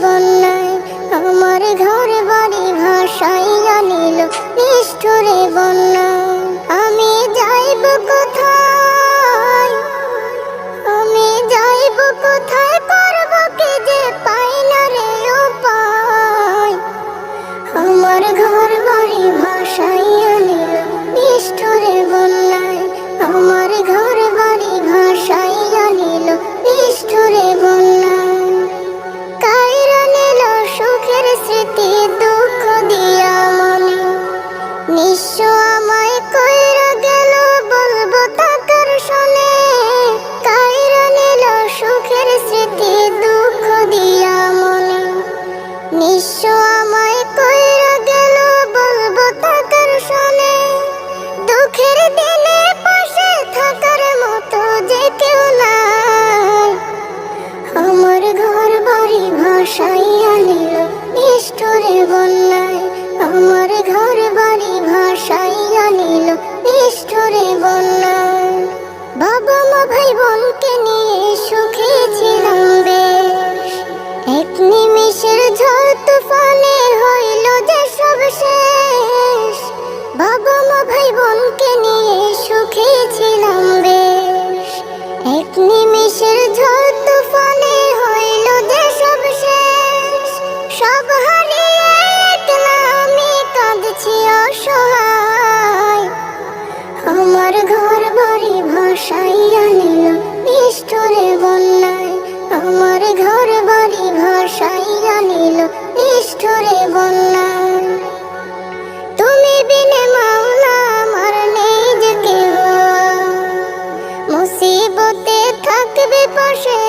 বন্যায় আমার ঘর বাড়ি ভাসাইয়া নিল নিষ্ঠুরে বন্যায়। আমি যাইব কোথায়, আমি যাইব কোথায়, করব কি যে পাই না রে উপায়। আমার ঘর বাড়ি ভাসাইয়া নিল নিষ্ঠুরে বন্যায়, আমার ঘর বাড়ি ভাসাইয়া নিল নিষ্ঠুরে বন্যায়। কাইরা নিল সুখের স্মৃতি দুঃখ দিয়া মনে, নিঃস্ব আমায় কইরা গেল বলবো তাকার শোনে। কাইরা নিল সুখের স্মৃতি দুঃখ দিয়া মনে, নিঃস্ব আমায় কইরা গেল বলবো তাকার শোনে। দুঃখের দিনে পাশে থাকার মতো যে কেউ নাই, আমার ঘর বাড়ি ভাসাইয়া নিল নিষ্ঠুরে বন্যায়, আমার ঘর বাড়ি ভাসাইয়া নিল নিষ্ঠুরে বন্যায়। বাবা মা ভাই বোনকে নিয়ে সুখে ছিলাম বেশ, এক নিমিষের ঝড় তুফানে হইল যে সব শেষ। বাবা মা ভাই বোনকে নিয়ে সুখে ছিলাম বেশ, এক নিমিষের ঝড় তুফানে হইল যে সব শেষ। সব হারিয়ে একলা আমি কাঁদছি অসহায়, আমার ঘর বাড়ি ভাসাইয়া নিল নিষ্ঠুরে বন্যায়, আমার ঘর বাড়ি ভাসাইয়া নিল নিষ্ঠুরে বন্যায়। তুমি বিনে মাওলা আমার নেই যে কেহ, মুসিবতে থাকবে পাশে